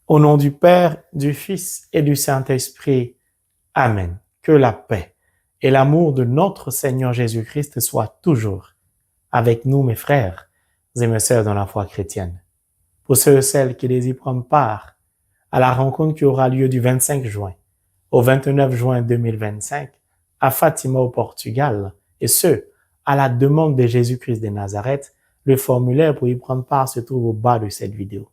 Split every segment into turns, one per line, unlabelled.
Au nom du Père, du Fils et du Saint-Esprit. Amen. Que la paix et l'amour de notre Seigneur Jésus-Christ soient toujours avec nous, mes frères et mes sœurs dans la foi chrétienne. Pour ceux et celles qui désirent prendre part à la rencontre qui aura lieu du 25 juin au 29 juin 2025 à Fatima au Portugal, et ce, à la demande de Jésus-Christ de Nazareth, le formulaire pour y prendre part se trouve au bas de cette vidéo.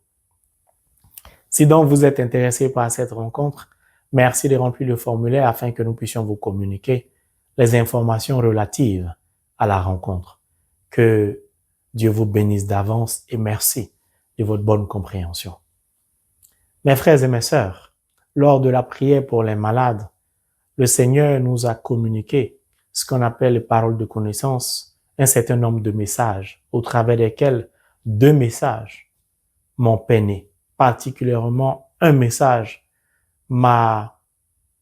Si donc vous êtes intéressé par cette rencontre, merci de remplir le formulaire afin que nous puissions vous communiquer les informations relatives à la rencontre. Que Dieu vous bénisse d'avance et merci de votre bonne compréhension. Mes frères et mes sœurs, lors de la prière pour les malades, le Seigneur nous a communiqué ce qu'on appelle les paroles de connaissance, un certain nombre de messages, au travers desquels 2 messages m'ont peiné. Particulièrement, un message m'a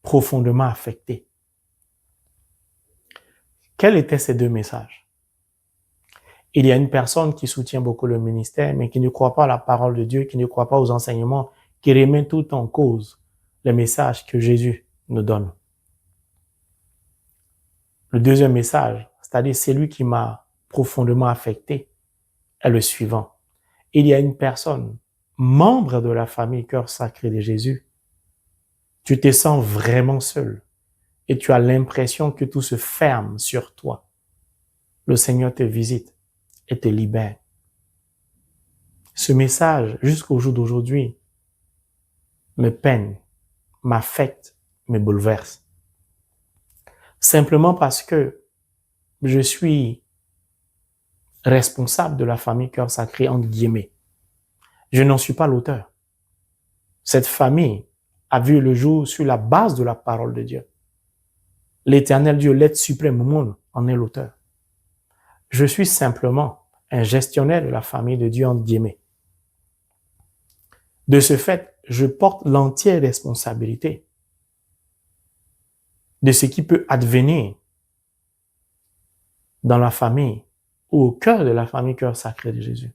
profondément affecté. Quels étaient ces 2 messages? Il y a une personne qui soutient beaucoup le ministère, mais qui ne croit pas à la parole de Dieu, qui ne croit pas aux enseignements, qui remet tout en cause les messages que Jésus nous donne. Le deuxième message, c'est-à-dire celui qui m'a profondément affecté, est le suivant. Il y a une personne, membre de la famille Cœur Sacré de Jésus. Tu te sens vraiment seul et tu as l'impression que tout se ferme sur toi. Le Seigneur te visite et te libère. Ce message, jusqu'au jour d'aujourd'hui, me peine, m'affecte, me bouleverse. Simplement parce que je suis responsable de la famille Cœur Sacré, entre guillemets. Je n'en suis pas l'auteur. Cette famille a vu le jour sur la base de la parole de Dieu. L'Éternel Dieu, l'être suprême au monde, en est l'auteur. Je suis simplement un gestionnaire de la famille de Dieu, entre guillemets. De ce fait, je porte l'entière responsabilité de ce qui peut advenir dans la famille ou au cœur de la famille Cœur Sacré de Jésus.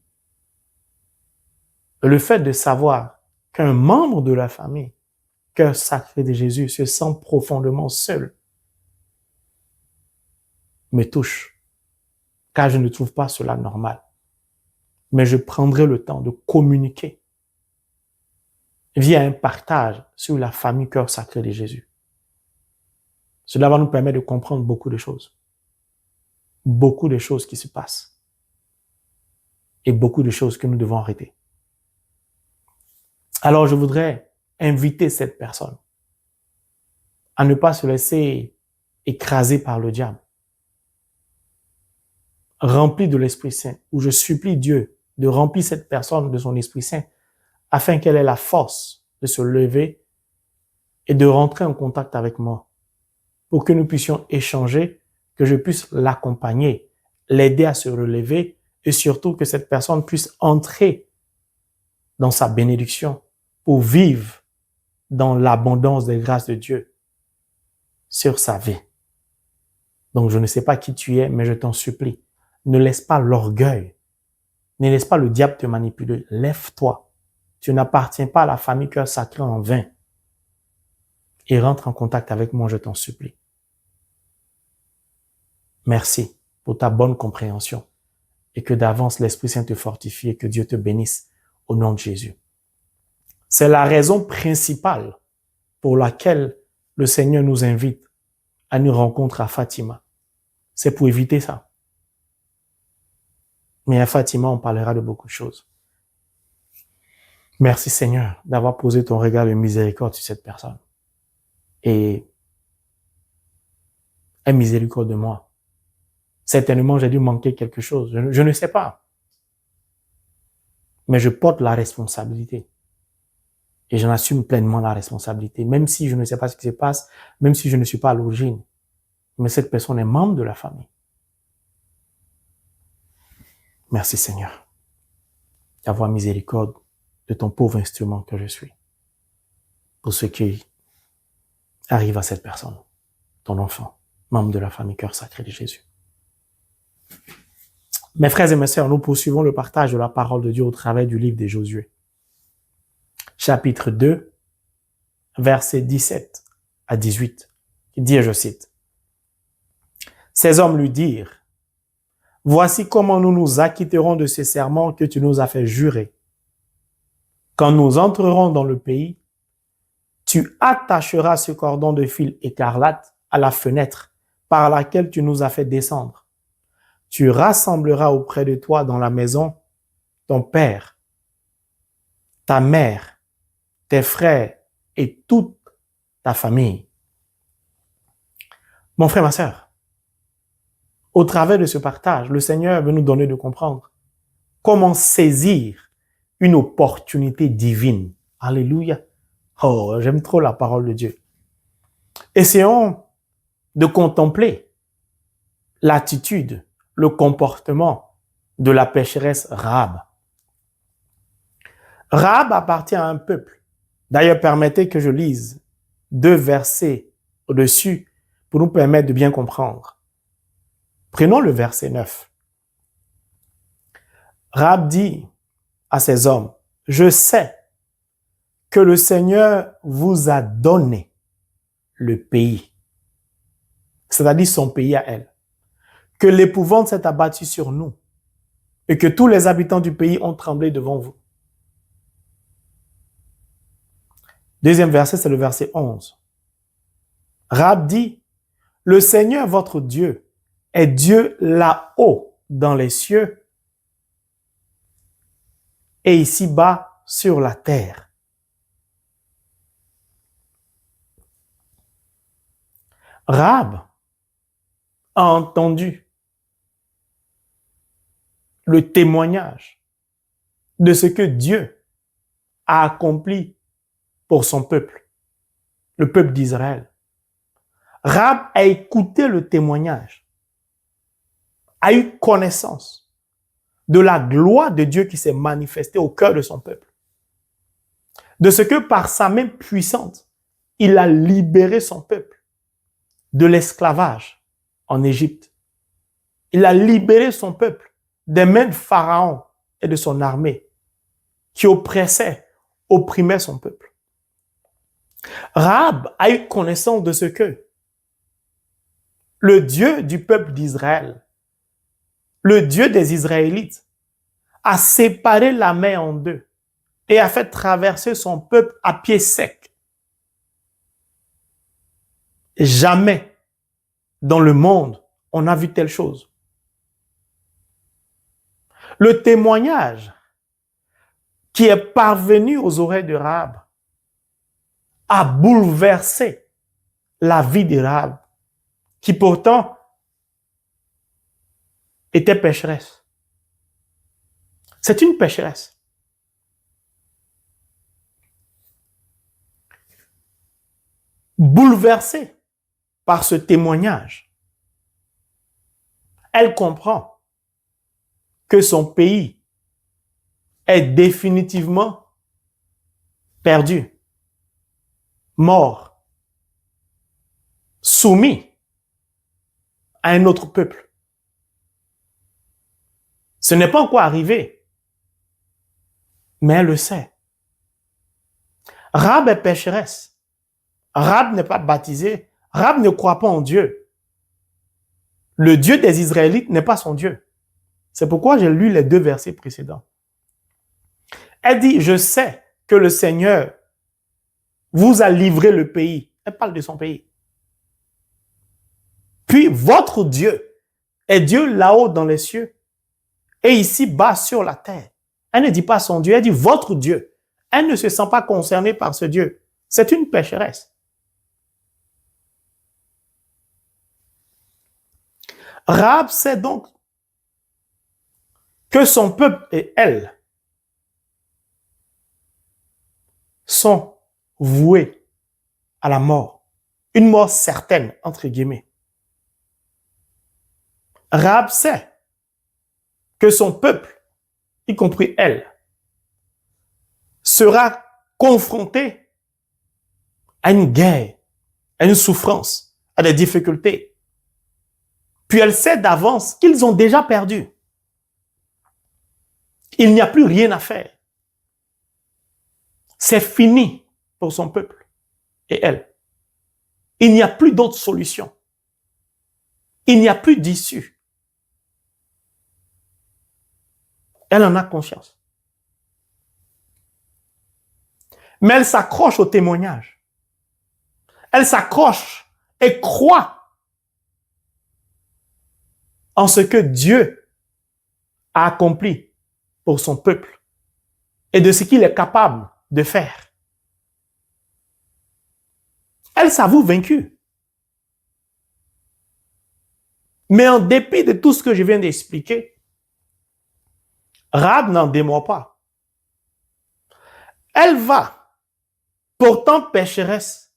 Le fait de savoir qu'un membre de la famille Cœur Sacré de Jésus se sent profondément seul me touche, car je ne trouve pas cela normal. Mais je prendrai le temps de communiquer via un partage sur la famille Cœur Sacré de Jésus. Cela va nous permettre de comprendre beaucoup de choses. Beaucoup de choses qui se passent. Et beaucoup de choses que nous devons arrêter. Alors je voudrais inviter cette personne à ne pas se laisser écraser par le diable. Rempli de l'Esprit Saint, où je supplie Dieu de remplir cette personne de son Esprit Saint afin qu'elle ait la force de se lever et de rentrer en contact avec moi pour que nous puissions échanger, que je puisse l'accompagner, l'aider à se relever et surtout que cette personne puisse entrer dans sa bénédiction pour vivre dans l'abondance des grâces de Dieu sur sa vie. Donc je ne sais pas qui tu es, mais je t'en supplie, ne laisse pas l'orgueil, ne laisse pas le diable te manipuler, lève-toi. Tu n'appartiens pas à la famille Cœur Sacré en vain. Et rentre en contact avec moi, je t'en supplie. Merci pour ta bonne compréhension et que d'avance l'Esprit Saint te fortifie et que Dieu te bénisse au nom de Jésus. C'est la raison principale pour laquelle le Seigneur nous invite à une rencontre à Fatima. C'est pour éviter ça. Mais à Fatima, on parlera de beaucoup de choses. Merci Seigneur d'avoir posé ton regard de miséricorde sur cette personne. Et aie miséricorde de moi. Certainement, j'ai dû manquer quelque chose. Je ne sais pas. Mais je porte la responsabilité. Et j'en assume pleinement la responsabilité. Même si je ne sais pas ce qui se passe, même si je ne suis pas à l'origine. Mais cette personne est membre de la famille. Merci Seigneur d'avoir miséricorde de ton pauvre instrument que je suis. Pour ce qui arrive à cette personne, ton enfant, membre de la famille Cœur Sacré de Jésus. Mes frères et mes sœurs, nous poursuivons le partage de la parole de Dieu au travers du livre de Josué. chapitre 2, versets 17 à 18. Il dit, et je cite, « Ces hommes lui dirent, « Voici comment nous nous acquitterons de ces serments que tu nous as fait jurer. Quand nous entrerons dans le pays, tu attacheras ce cordon de fil écarlate à la fenêtre par laquelle tu nous as fait descendre. Tu rassembleras auprès de toi dans la maison ton père, ta mère, tes frères et toute ta famille. » Mon frère, ma sœur, au travers de ce partage, le Seigneur veut nous donner de comprendre comment saisir une opportunité divine. Alléluia. Oh, j'aime trop la parole de Dieu. Essayons de contempler l'attitude, le comportement de la pécheresse Rahab. Rahab appartient à un peuple. D'ailleurs, permettez que je lise 2 versets au-dessus pour nous permettre de bien comprendre. Prenons le verset 9. Rahab dit à ses hommes, « Je sais que le Seigneur vous a donné le pays, c'est-à-dire son pays à elle, que l'épouvante s'est abattue sur nous et que tous les habitants du pays ont tremblé devant vous. » Deuxième verset, c'est le verset 11. Rahab dit, « Le Seigneur votre Dieu est Dieu là-haut dans les cieux et ici-bas sur la terre. » Rahab a entendu le témoignage de ce que Dieu a accompli pour son peuple, le peuple d'Israël. Rahab a écouté le témoignage, a eu connaissance de la gloire de Dieu qui s'est manifestée au cœur de son peuple, de ce que par sa main puissante, il a libéré son peuple de l'esclavage en Égypte. Il a libéré son peuple des mains de Pharaon et de son armée qui oppressaient, opprimaient son peuple. Rahab a eu connaissance de ce que le Dieu du peuple d'Israël, le Dieu des Israélites, a séparé la mer en deux et a fait traverser son peuple à pied sec. Jamais dans le monde on a vu telle chose. Le témoignage qui est parvenu aux oreilles de Rahab a bouleversé la vie de Rahab, qui pourtant était pécheresse. C'est une pécheresse. Bouleversée par ce témoignage, elle comprend que son pays est définitivement perdu, mort, soumis à un autre peuple. Ce n'est pas encore arrivé, mais elle le sait. Rahab est pécheresse. Rahab n'est pas baptisée. Rahab ne croit pas en Dieu. Le Dieu des Israélites n'est pas son Dieu. C'est pourquoi j'ai lu les 2 versets précédents. Elle dit, je sais que le Seigneur vous a livré le pays. Elle parle de son pays. Puis votre Dieu est Dieu là-haut dans les cieux et ici-bas sur la terre. Elle ne dit pas son Dieu, elle dit votre Dieu. Elle ne se sent pas concernée par ce Dieu. C'est une pécheresse. Rahab sait donc que son peuple et elle sont voués à la mort. Une mort certaine, entre guillemets. Rahab sait que son peuple, y compris elle, sera confronté à une guerre, à une souffrance, à des difficultés. Puis elle sait d'avance qu'ils ont déjà perdu. Il n'y a plus rien à faire. C'est fini pour son peuple et elle. Il n'y a plus d'autre solution. Il n'y a plus d'issue. Elle en a conscience. Mais elle s'accroche au témoignage. Elle s'accroche et croit en ce que Dieu a accompli pour son peuple et de ce qu'il est capable de faire. Elle s'avoue vaincue. Mais en dépit de tout ce que je viens d'expliquer, Rahab n'en démord pas. Elle va, pourtant pécheresse,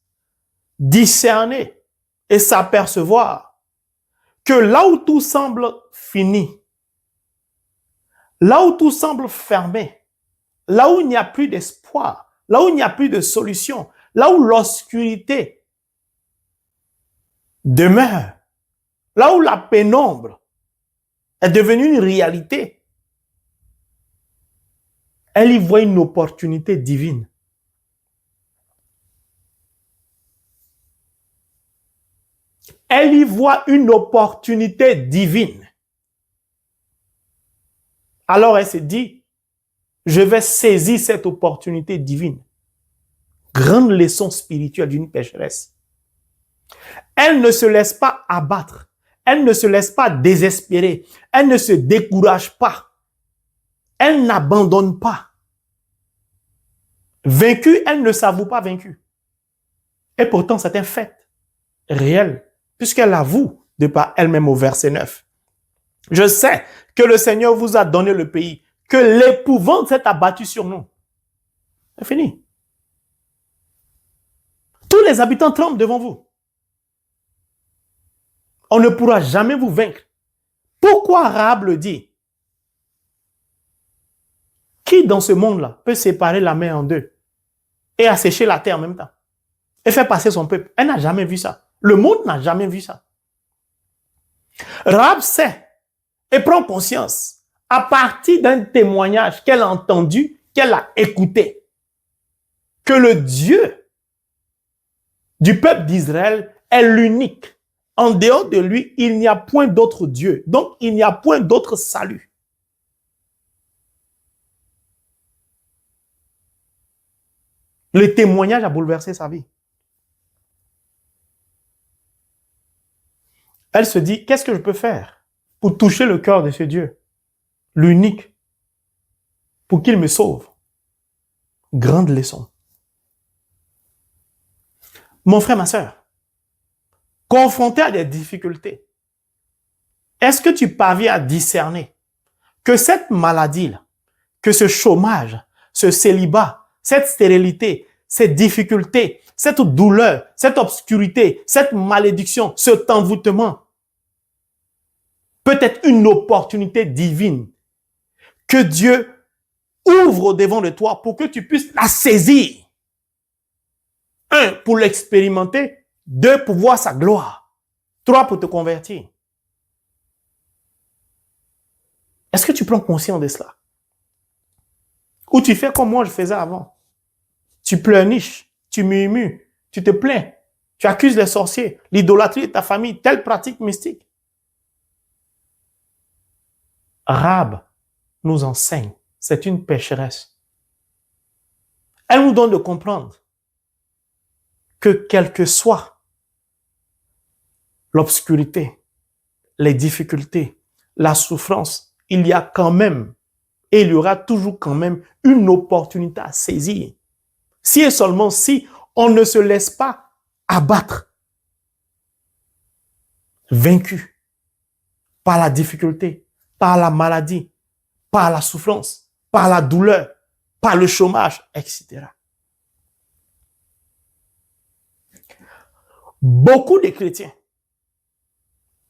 discerner et s'apercevoir que là où tout semble fini, là où tout semble fermé, là où il n'y a plus d'espoir, là où il n'y a plus de solution, là où l'obscurité demeure, là où la pénombre est devenue une réalité, elle y voit une opportunité divine. Elle y voit une opportunité divine. Alors elle se dit, je vais saisir cette opportunité divine. Grande leçon spirituelle d'une pécheresse. Elle ne se laisse pas abattre. Elle ne se laisse pas désespérer. Elle ne se décourage pas. Elle n'abandonne pas. Vaincue, elle ne s'avoue pas vaincue. Et pourtant, c'est un fait réel, puisqu'elle avoue de par elle-même au verset 9. Je sais que le Seigneur vous a donné le pays, que l'épouvante s'est abattue sur nous. C'est fini. Tous les habitants tremblent devant vous. On ne pourra jamais vous vaincre. Pourquoi Rahab le dit? Qui dans ce monde-là peut séparer la mer en deux et assécher la terre en même temps et faire passer son peuple? Elle n'a jamais vu ça. Le monde n'a jamais vu ça. Rahab sait et prend conscience à partir d'un témoignage qu'elle a entendu, qu'elle a écouté, que le Dieu du peuple d'Israël est l'unique. En dehors de lui, il n'y a point d'autre Dieu. Donc, il n'y a point d'autre salut. Le témoignage a bouleversé sa vie. Elle se dit, qu'est-ce que je peux faire pour toucher le cœur de ce Dieu, l'unique, pour qu'il me sauve? Grande leçon. Mon frère, ma sœur, confronté à des difficultés, est-ce que tu parviens à discerner que cette maladie-là, que ce chômage, ce célibat, cette stérilité, cette difficulté, cette douleur, cette obscurité, cette malédiction, cet envoûtement, peut être une opportunité divine que Dieu ouvre au devant de toi pour que tu puisses la saisir. 1, pour l'expérimenter. 2, pour voir sa gloire. 3, pour te convertir. Est-ce que tu prends conscience de cela? Ou tu fais comme moi je faisais avant? Tu pleurniches, tu murmures, tu te plains, tu accuses les sorciers, l'idolâtrie de ta famille, telle pratique mystique. Rahab nous enseigne, c'est une pécheresse. Elle nous donne de comprendre que quelle que soit l'obscurité, les difficultés, la souffrance, il y a quand même, et il y aura toujours quand même une opportunité à saisir. Si et seulement si on ne se laisse pas abattre, vaincu par la difficulté, par la maladie, par la souffrance, par la douleur, par le chômage, etc. Beaucoup de chrétiens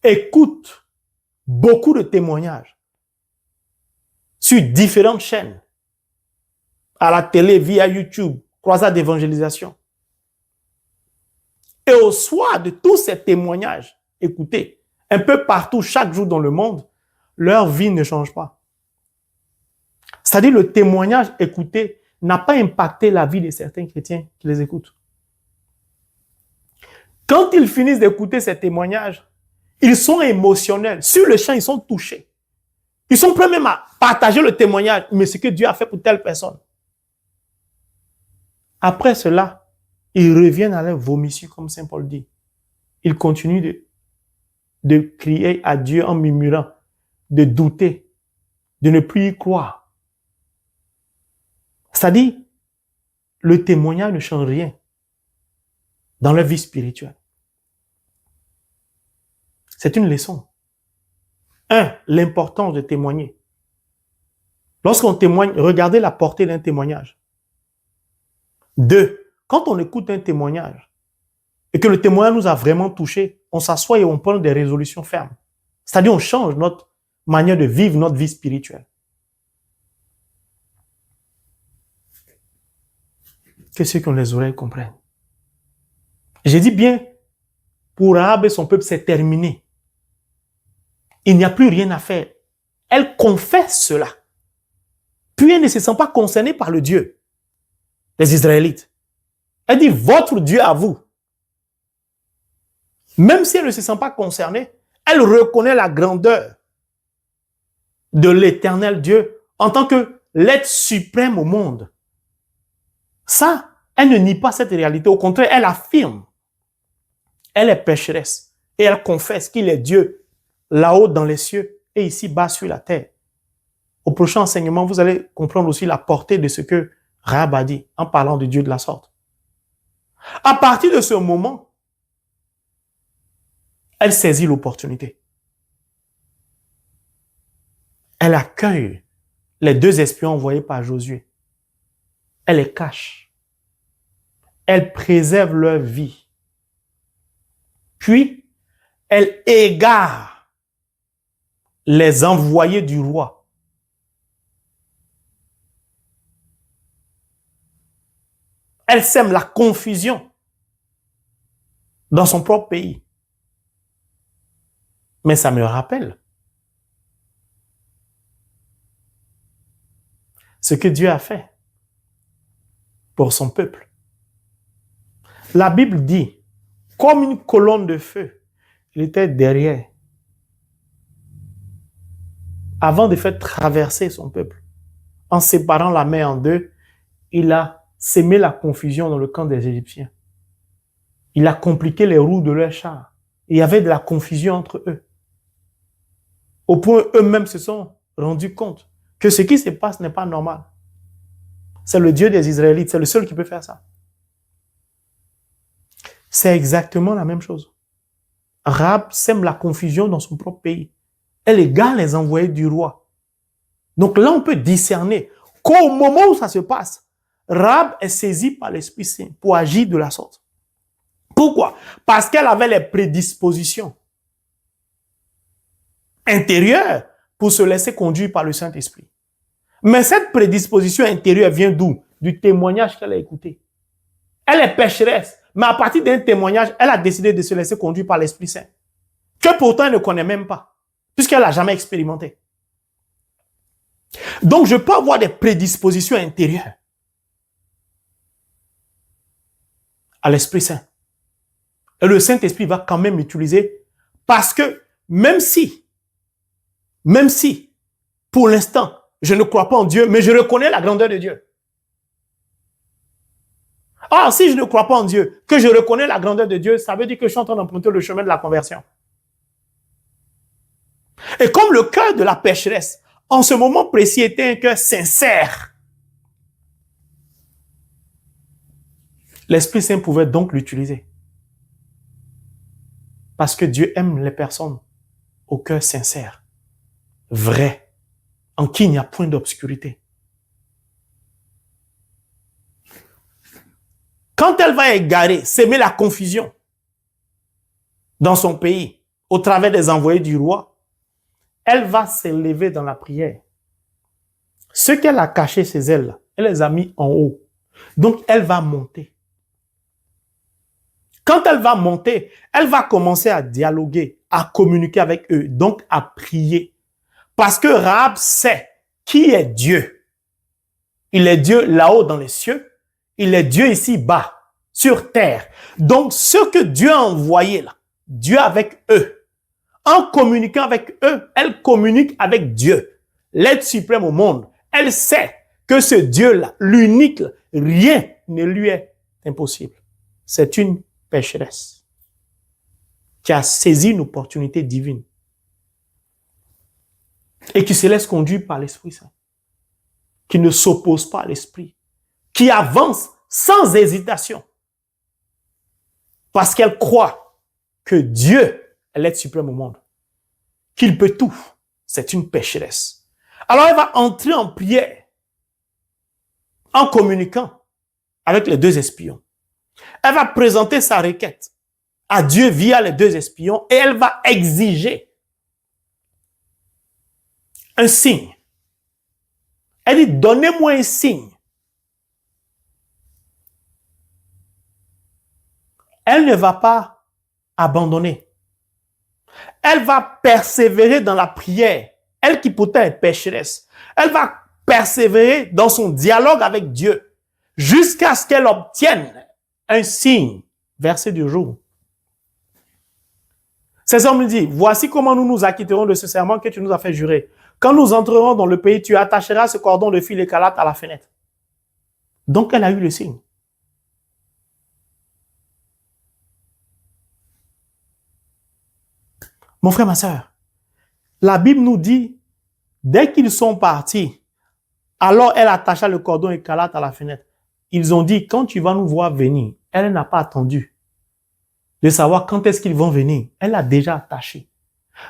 écoutent beaucoup de témoignages sur différentes chaînes, à la télé, via YouTube, croisade d'évangélisation. Et au soir de tous ces témoignages écoutés, un peu partout, chaque jour dans le monde, leur vie ne change pas. C'est-à-dire le témoignage écouté n'a pas impacté la vie de certains chrétiens qui les écoutent. Quand ils finissent d'écouter ces témoignages, ils sont émotionnels. Sur le champ, ils sont touchés. Ils sont prêts même à partager le témoignage, mais ce que Dieu a fait pour telle personne. Après cela, ils reviennent à leur vomissure, comme Saint Paul dit. Ils continuent de crier à Dieu en murmurant, de douter, de ne plus y croire. C'est-à-dire, le témoignage ne change rien dans leur vie spirituelle. C'est une leçon. 1. L'importance de témoigner. Lorsqu'on témoigne, regardez la portée d'un témoignage. 2. Quand on écoute un témoignage et que le témoignage nous a vraiment touchés, on s'assoit et on prend des résolutions fermes. C'est-à-dire on change notre manière de vivre notre vie spirituelle. Que ceux qui ont les oreilles comprennent. J'ai dit bien, pour Rahab et son peuple, c'est terminé. Il n'y a plus rien à faire. Elle confesse cela. Puis elle ne se sent pas concernée par le Dieu des Israélites. Elle dit, votre Dieu à vous. Même si elle ne se sent pas concernée, elle reconnaît la grandeur de l'éternel Dieu en tant que l'être suprême au monde. Ça, elle ne nie pas cette réalité. Au contraire, elle affirme. Elle est pécheresse et elle confesse qu'il est Dieu là-haut dans les cieux et ici-bas sur la terre. Au prochain enseignement, vous allez comprendre aussi la portée de ce que Rahab a dit en parlant de Dieu de la sorte. À partir de ce moment, elle saisit l'opportunité. Elle accueille les 2 espions envoyés par Josué. Elle les cache. Elle préserve leur vie. Puis, elle égare les envoyés du roi. Elle sème la confusion dans son propre pays. Mais ça me rappelle ce que Dieu a fait pour son peuple. La Bible dit, comme une colonne de feu, il était derrière, avant de faire traverser son peuple. En séparant la mer en deux, il a sémé la confusion dans le camp des Égyptiens. Il a compliqué les roues de leurs chars. Il y avait de la confusion entre eux. Au point où eux-mêmes se sont rendus compte que ce qui se passe n'est pas normal. C'est le Dieu des Israélites, c'est le seul qui peut faire ça. C'est exactement la même chose. Rahab sème la confusion dans son propre pays. Elle égare les envoyés du roi. Donc là, on peut discerner qu'au moment où ça se passe, Rahab est saisie par l'Esprit Saint pour agir de la sorte. Pourquoi? Parce qu'elle avait les prédispositions intérieures pour se laisser conduire par le Saint-Esprit. Mais cette prédisposition intérieure vient d'où? Du témoignage qu'elle a écouté. Elle est pécheresse, mais à partir d'un témoignage, elle a décidé de se laisser conduire par l'Esprit Saint, que pourtant elle ne connaît même pas, puisqu'elle n'a jamais expérimenté. Donc, je peux avoir des prédispositions intérieures à l'Esprit Saint. Et le Saint-Esprit va quand même m'utiliser parce que même si, pour l'instant, je ne crois pas en Dieu, mais je reconnais la grandeur de Dieu. Ah, si je ne crois pas en Dieu, que je reconnais la grandeur de Dieu, ça veut dire que je suis en train d'emprunter le chemin de la conversion. Et comme le cœur de la pécheresse, en ce moment précis, était un cœur sincère, l'Esprit Saint pouvait donc l'utiliser. Parce que Dieu aime les personnes au cœur sincère, vrai, en qui il n'y a point d'obscurité. Quand elle va égarer, s'aimer la confusion dans son pays, au travers des envoyés du roi, elle va s'élever dans la prière. Ce qu'elle a caché chez elle, elle les a mis en haut. Donc, elle va monter. Quand elle va monter, elle va commencer à dialoguer, à communiquer avec eux, donc à prier. Parce que Rahab sait qui est Dieu. Il est Dieu là-haut dans les cieux. Il est Dieu ici-bas, sur terre. Donc, ce que Dieu a envoyé là, Dieu avec eux, en communiquant avec eux, elle communique avec Dieu, l'être suprême au monde. Elle sait que ce Dieu-là, l'unique, rien ne lui est impossible. C'est une pécheresse qui a saisi une opportunité divine et qui se laisse conduire par l'Esprit Saint, qui ne s'oppose pas à l'Esprit, qui avance sans hésitation parce qu'elle croit que Dieu est l'être suprême au monde, qu'il peut tout. C'est une pécheresse. Alors elle va entrer en prière en communiquant avec les deux espions. Elle va présenter sa requête à Dieu via les deux espions et elle va exiger un signe. Elle dit, donnez-moi un signe. Elle ne va pas abandonner. Elle va persévérer dans la prière. Elle qui pourtant est pécheresse. Elle va persévérer dans son dialogue avec Dieu jusqu'à ce qu'elle obtienne un signe. Verset du jour. Ces hommes lui disent, voici comment nous nous acquitterons de ce serment que tu nous as fait jurer. Quand nous entrerons dans le pays, tu attacheras ce cordon de fil écarlate à la fenêtre. Donc, elle a eu le signe. Mon frère, ma sœur, la Bible nous dit, dès qu'ils sont partis, alors elle attacha le cordon écarlate à la fenêtre. Ils ont dit, quand tu vas nous voir venir, elle n'a pas attendu de savoir quand est-ce qu'ils vont venir. Elle a déjà attaché.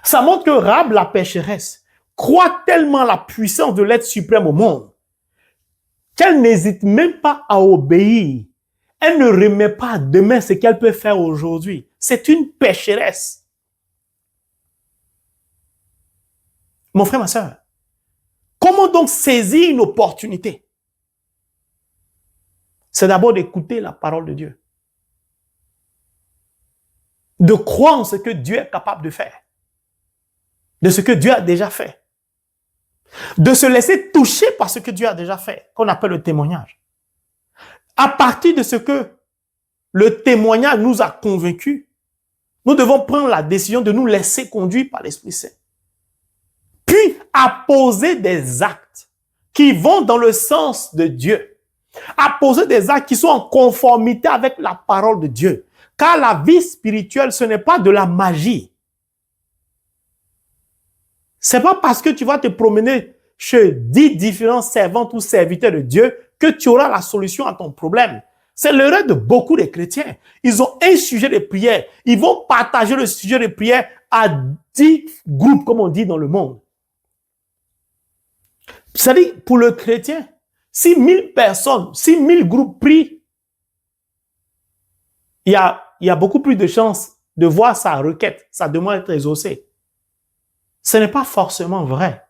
Ça montre que Rahab, la pécheresse, croit tellement à la puissance de l'être suprême au monde qu'elle n'hésite même pas à obéir. Elle ne remet pas demain ce qu'elle peut faire aujourd'hui. C'est une pécheresse. Mon frère, ma sœur, comment donc saisir une opportunité? C'est d'abord d'écouter la parole de Dieu. De croire en ce que Dieu est capable de faire. De ce que Dieu a déjà fait. De se laisser toucher par ce que Dieu a déjà fait, qu'on appelle le témoignage. À partir de ce que le témoignage nous a convaincus, nous devons prendre la décision de nous laisser conduire par l'Esprit Saint. Puis, à poser des actes qui vont dans le sens de Dieu. À poser des actes qui sont en conformité avec la parole de Dieu. Car la vie spirituelle, ce n'est pas de la magie. C'est pas parce que tu vas te promener chez 10 différents servantes ou serviteurs de Dieu que tu auras la solution à ton problème. C'est l'erreur de beaucoup de chrétiens. Ils ont un sujet de prière. Ils vont partager le sujet de prière à 10 groupes, comme on dit dans le monde. C'est-à-dire, pour le chrétien, si 1000 personnes, si 1000 groupes prient, il y a beaucoup plus de chances de voir sa requête, sa demande être exaucée. Ce n'est pas forcément vrai.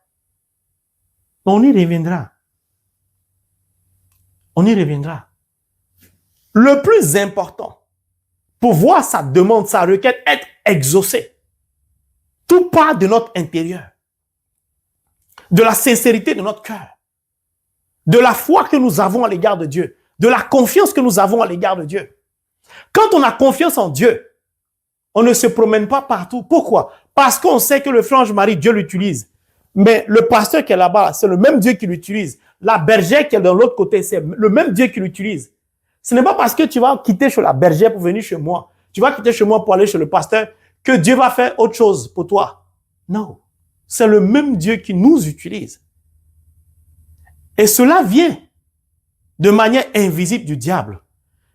On y reviendra. On y reviendra. Le plus important, pour voir sa demande, sa requête être exaucée, tout part de notre intérieur, de la sincérité de notre cœur, de la foi que nous avons à l'égard de Dieu, de la confiance que nous avons à l'égard de Dieu. Quand on a confiance en Dieu, on ne se promène pas partout. Pourquoi? Parce qu'on sait que le frange Marie, Dieu l'utilise. Mais le pasteur qui est là-bas, c'est le même Dieu qui l'utilise. La bergère qui est de l'autre côté, c'est le même Dieu qui l'utilise. Ce n'est pas parce que tu vas quitter chez la bergère pour venir chez moi, tu vas quitter chez moi pour aller chez le pasteur, que Dieu va faire autre chose pour toi. Non. C'est le même Dieu qui nous utilise. Et cela vient de manière invisible du diable,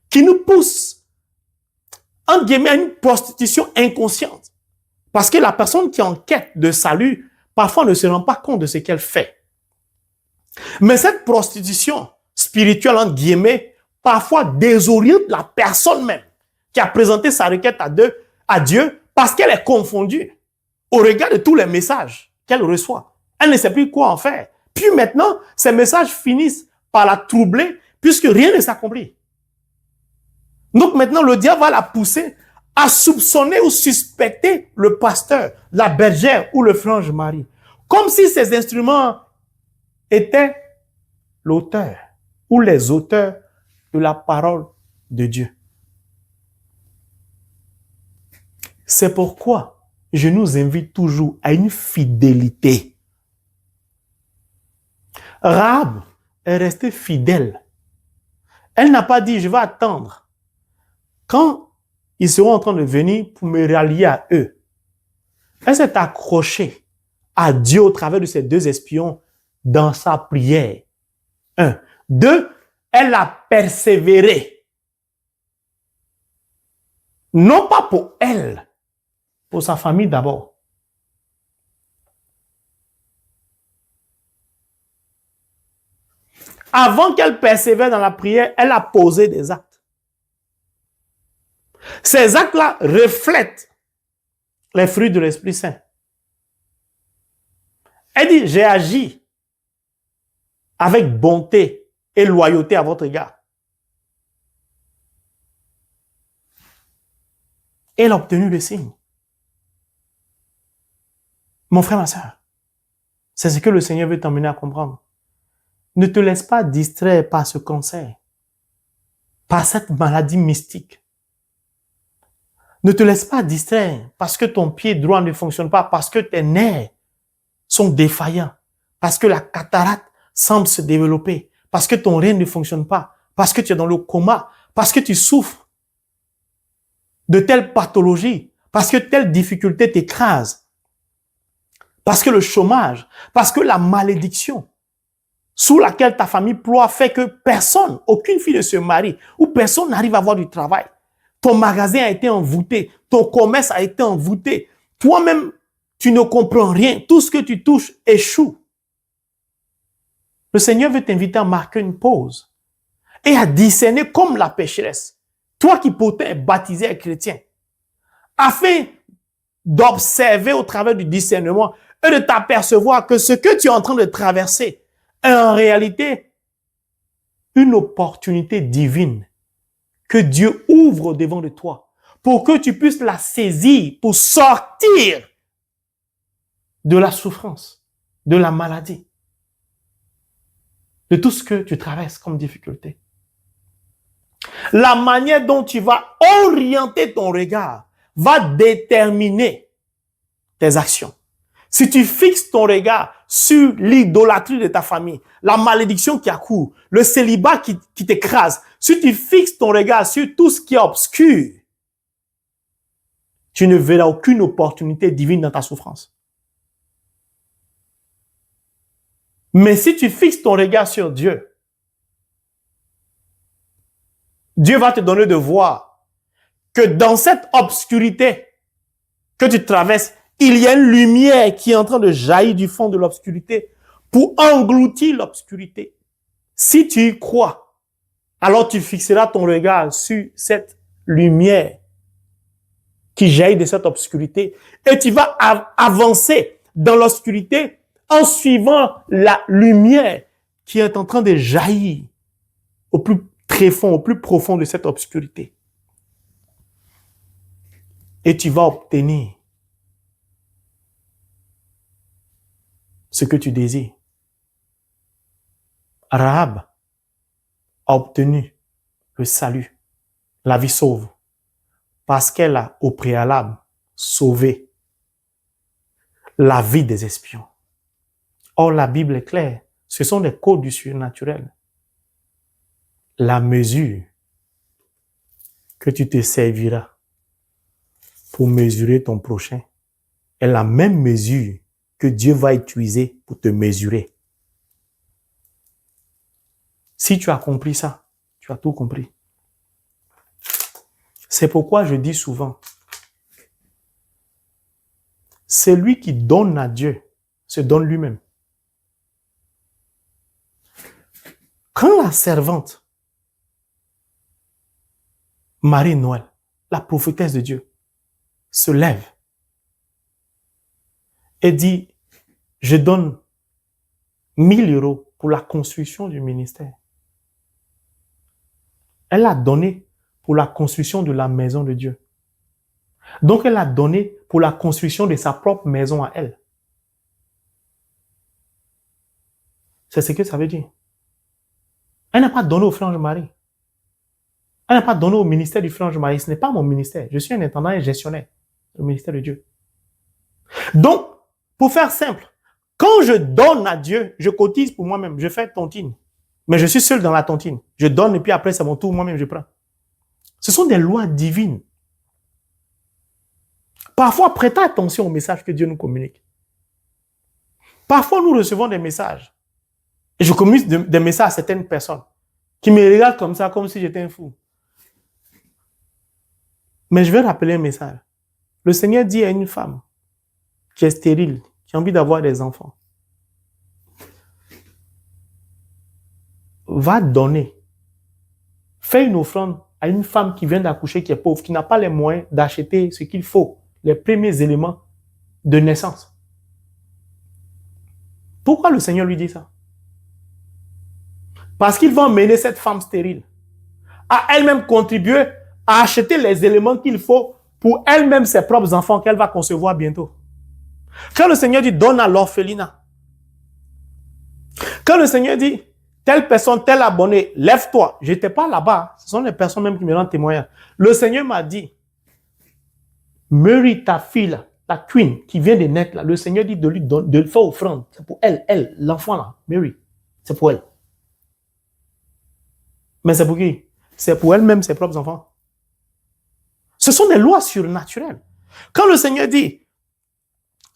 qui nous pousse, entre guillemets, à une prostitution inconsciente. Parce que la personne qui est en quête de salut, parfois ne se rend pas compte de ce qu'elle fait. Mais cette prostitution spirituelle, entre guillemets, parfois désoriente la personne même qui a présenté sa requête à Dieu parce qu'elle est confondue au regard de tous les messages qu'elle reçoit. Elle ne sait plus quoi en faire. Puis maintenant, ces messages finissent par la troubler puisque rien ne s'accomplit. Donc maintenant, le diable va la pousser à soupçonner ou suspecter le pasteur, la bergère ou le frange Marie. Comme si ces instruments étaient l'auteur ou les auteurs de la parole de Dieu. C'est pourquoi je nous invite toujours à une fidélité. Rahab est restée fidèle. Elle n'a pas dit, je vais attendre. Quand ils seront en train de venir pour me rallier à eux, elle s'est accrochée à Dieu au travers de ces deux espions dans sa prière. 1. 2. Elle a persévéré. Non pas pour elle, pour sa famille d'abord. Avant qu'elle persévère dans la prière, elle a posé des actes. Ces actes-là reflètent les fruits de l'Esprit Saint. Elle dit, j'ai agi avec bonté et loyauté à votre égard. Elle a obtenu le signe. Mon frère, ma soeur, c'est ce que le Seigneur veut t'emmener à comprendre. Ne te laisse pas distraire par ce cancer, par cette maladie mystique. Ne te laisse pas distraire parce que ton pied droit ne fonctionne pas, parce que tes nerfs sont défaillants, parce que la cataracte semble se développer, parce que ton rein ne fonctionne pas, parce que tu es dans le coma, parce que tu souffres de telle pathologie, parce que telle difficulté t'écrase, parce que le chômage, parce que la malédiction sous laquelle ta famille ploie fait que personne, aucune fille ne se marie, ou personne n'arrive à avoir du travail. Ton magasin a été envoûté, ton commerce a été envoûté. Toi-même, tu ne comprends rien. Tout ce que tu touches échoue. Le Seigneur veut t'inviter à marquer une pause et à discerner comme la pécheresse. Toi qui pourtant es baptisé et chrétien, afin d'observer au travers du discernement et de t'apercevoir que ce que tu es en train de traverser est en réalité une opportunité divine que Dieu ouvre devant de toi pour que tu puisses la saisir pour sortir de la souffrance, de la maladie, de tout ce que tu traverses comme difficulté. La manière dont tu vas orienter ton regard va déterminer tes actions. Si tu fixes ton regard sur l'idolâtrie de ta famille, la malédiction qui accourt, le célibat qui t'écrase, si tu fixes ton regard sur tout ce qui est obscur, tu ne verras aucune opportunité divine dans ta souffrance. Mais si tu fixes ton regard sur Dieu, Dieu va te donner de voir que dans cette obscurité que tu traverses, il y a une lumière qui est en train de jaillir du fond de l'obscurité pour engloutir l'obscurité. Si tu y crois, alors tu fixeras ton regard sur cette lumière qui jaillit de cette obscurité et tu vas avancer dans l'obscurité en suivant la lumière qui est en train de jaillir au plus tréfonds, au plus profond de cette obscurité. Et tu vas obtenir ce que tu désires. Rahab a obtenu le salut, la vie sauve, parce qu'elle a au préalable sauvé la vie des espions. Or, la Bible est claire, ce sont des codes du surnaturel. La mesure que tu te serviras pour mesurer ton prochain est la même mesure que Dieu va utiliser pour te mesurer. Si tu as compris ça, tu as tout compris. C'est pourquoi je dis souvent, celui qui donne à Dieu se donne lui-même. Quand la servante Marie-Noël, la prophétesse de Dieu, se lève et dit, je donne 1000 euros pour la construction du ministère. Elle a donné pour la construction de la maison de Dieu. Donc, elle a donné pour la construction de sa propre maison à elle. C'est ce que ça veut dire. Elle n'a pas donné au Frange Marie. Elle n'a pas donné au ministère du Frange Marie. Ce n'est pas mon ministère. Je suis un intendant et gestionnaire. Le ministère de Dieu. Donc, pour faire simple, quand je donne à Dieu, je cotise pour moi-même. Je fais tontine. Mais je suis seul dans la tontine. Je donne et puis après, c'est mon tour. Moi-même, je prends. Ce sont des lois divines. Parfois, prêtez attention aux messages que Dieu nous communique. Parfois, nous recevons des messages. Et je communique des messages à certaines personnes qui me regardent comme ça, comme si j'étais un fou. Mais je vais rappeler un message. Le Seigneur dit à une femme qui est stérile, qui a envie d'avoir des enfants, va donner, fais une offrande à une femme qui vient d'accoucher, qui est pauvre, qui n'a pas les moyens d'acheter ce qu'il faut, les premiers éléments de naissance. Pourquoi le Seigneur lui dit ça? Parce qu'il va emmener cette femme stérile à elle-même contribuer à acheter les éléments qu'il faut pour elle-même ses propres enfants qu'elle va concevoir bientôt. Quand le Seigneur dit donne à l'orphelinat, quand le Seigneur dit telle personne, tel abonné, lève-toi, je n'étais pas là-bas, ce sont les personnes même qui me rendent témoignage. Le Seigneur m'a dit, Mary, ta fille, là, la queen qui vient de naître, là, le Seigneur dit de lui donner, de faire offrande. C'est pour elle, l'enfant là, Mary, c'est pour elle. Mais c'est pour qui? C'est pour elle-même, ses propres enfants. Ce sont des lois surnaturelles. Quand le Seigneur dit,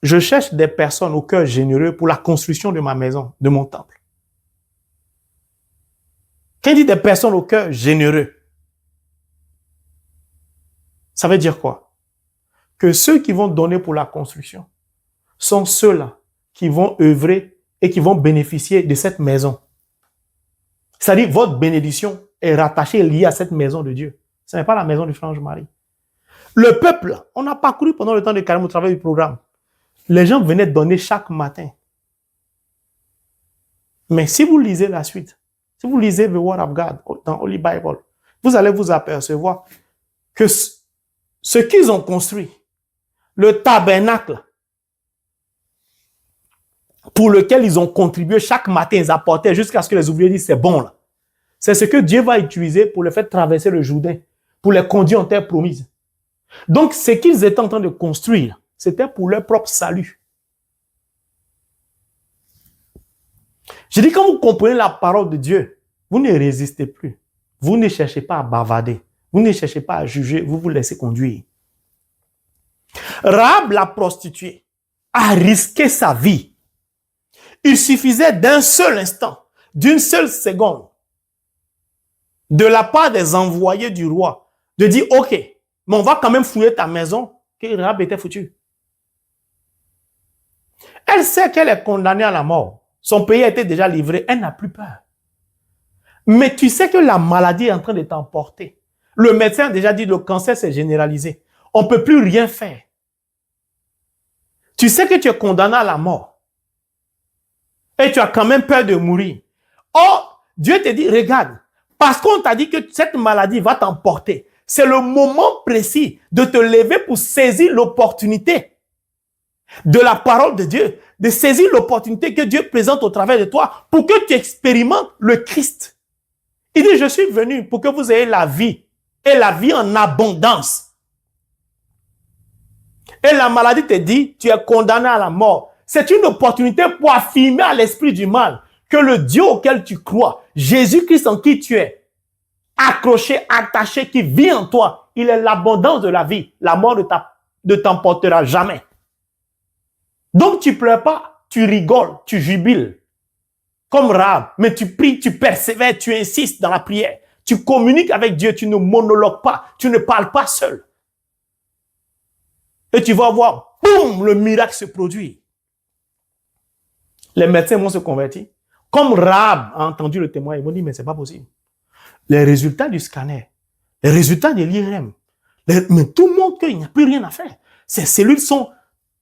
je cherche des personnes au cœur généreux pour la construction de ma maison, de mon temple. Quand il dit des personnes au cœur généreux, ça veut dire quoi? Que ceux qui vont donner pour la construction sont ceux-là qui vont œuvrer et qui vont bénéficier de cette maison. C'est-à-dire, votre bénédiction est rattachée, liée à cette maison de Dieu. Ce n'est pas la maison du Frange Marie. Le peuple, on a parcouru pendant le temps de carême au travers du programme. Les gens venaient donner chaque matin. Mais si vous lisez la suite, si vous lisez The Word of God dans Holy Bible, vous allez vous apercevoir que ce qu'ils ont construit, le tabernacle pour lequel ils ont contribué chaque matin, ils apportaient jusqu'à ce que les ouvriers disent c'est bon là. C'est ce que Dieu va utiliser pour les faire traverser le Jourdain, pour les conduire en terre promise. Donc, ce qu'ils étaient en train de construire, c'était pour leur propre salut. Je dis, quand vous comprenez la parole de Dieu, vous ne résistez plus. Vous ne cherchez pas à bavarder. Vous ne cherchez pas à juger. Vous vous laissez conduire. Rahab, la prostituée, a risqué sa vie. Il suffisait d'un seul instant, d'une seule seconde, de la part des envoyés du roi, de dire, OK, mais on va quand même fouiller ta maison, que Rahab était foutue. Elle sait qu'elle est condamnée à la mort. Son pays a été déjà livré. Elle n'a plus peur. Mais tu sais que la maladie est en train de t'emporter. Le médecin a déjà dit que le cancer s'est généralisé. On ne peut plus rien faire. Tu sais que tu es condamné à la mort. Et tu as quand même peur de mourir. Or, Dieu te dit, regarde, parce qu'on t'a dit que cette maladie va t'emporter, c'est le moment précis de te lever pour saisir l'opportunité de la parole de Dieu, de saisir l'opportunité que Dieu présente au travers de toi pour que tu expérimentes le Christ. Il dit, je suis venu pour que vous ayez la vie et la vie en abondance. Et la maladie te dit, tu es condamné à la mort. C'est une opportunité pour affirmer à l'esprit du mal que le Dieu auquel tu crois, Jésus-Christ en qui tu es, accroché, attaché, qui vit en toi, il est l'abondance de la vie. La mort ne t'emportera jamais. Donc tu pleures pas, tu rigoles, tu jubiles. Comme Rahab, mais tu pries, tu persévères, tu insistes dans la prière. Tu communiques avec Dieu, tu ne monologues pas, tu ne parles pas seul. Et tu vas voir, boum, le miracle se produit. Les médecins vont se convertir. Comme Rahab a entendu le témoin, ils vont dire, mais c'est pas possible. Les résultats du scanner, les résultats de l'IRM, mais tout le monde qu'il n'y a plus rien à faire. Ces cellules sont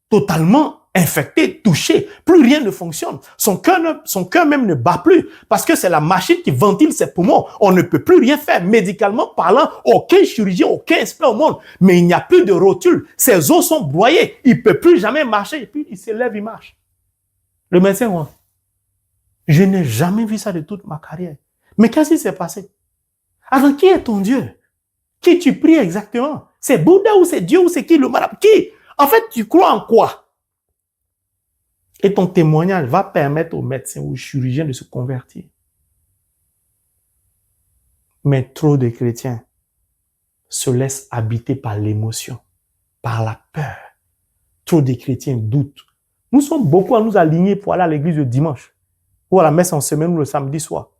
totalement infectées, touchées, plus rien ne fonctionne. Son cœur même ne bat plus parce que c'est la machine qui ventile ses poumons. On ne peut plus rien faire. Médicalement parlant, aucun chirurgien, aucun expert au monde, mais il n'y a plus de rotule. Ses os sont broyés. Il ne peut plus jamais marcher. Et puis il se lève, il marche. Le médecin, je n'ai jamais vu ça de toute ma carrière. Mais qu'est-ce qui s'est passé? Alors, qui est ton Dieu? Qui tu pries exactement? C'est Bouddha ou c'est Dieu ou c'est qui le marabout? Qui? En fait, tu crois en quoi? Et ton témoignage va permettre aux médecins ou aux chirurgiens de se convertir. Mais trop de chrétiens se laissent habiter par l'émotion, par la peur. Trop de chrétiens doutent. Nous sommes beaucoup à nous aligner pour aller à l'église le dimanche, ou à la messe en semaine ou le samedi soir.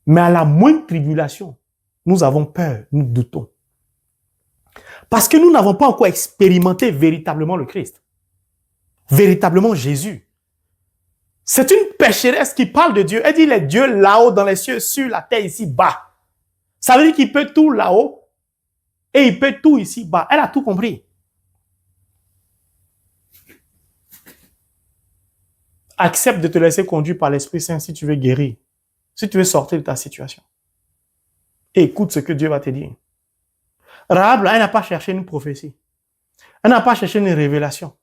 Mais à la moindre tribulation, nous avons peur, nous doutons. Parce que nous n'avons pas encore expérimenté véritablement le Christ. Véritablement Jésus. C'est une pécheresse qui parle de Dieu. Elle dit les dieux là-haut dans les cieux, sur la terre ici bas. Ça veut dire qu'il peut tout là-haut et il peut tout ici bas. Elle a tout compris. Accepte de te laisser conduire par l'Esprit Saint si tu veux guérir, si tu veux sortir de ta situation. Et écoute ce que Dieu va te dire. Rahab, elle n'a pas cherché une prophétie. Elle n'a pas cherché une révélation.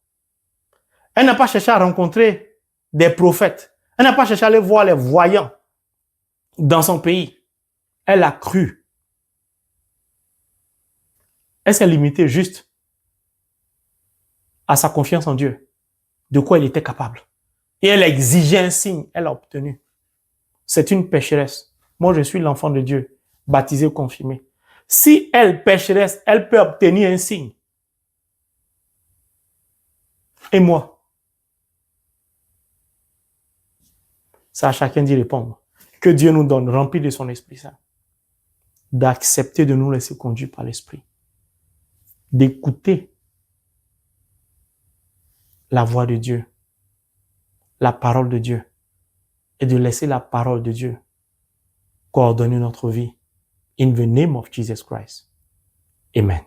Elle n'a pas cherché à rencontrer des prophètes. Elle n'a pas cherché à aller voir les voyants dans son pays. Elle a cru. Elle s'est limitée juste à sa confiance en Dieu, de quoi il était capable. Et elle exigeait un signe, elle l'a obtenu. C'est une pécheresse. Moi, je suis l'enfant de Dieu, baptisé, confirmé. Si elle pécheresse, elle peut obtenir un signe. Et moi? C'est à chacun d'y répondre. Que Dieu nous donne, rempli de son Esprit Saint, d'accepter de nous laisser conduire par l'Esprit, d'écouter la voix de Dieu, la parole de Dieu, et de laisser la parole de Dieu coordonner notre vie. In the name of Jesus Christ. Amen.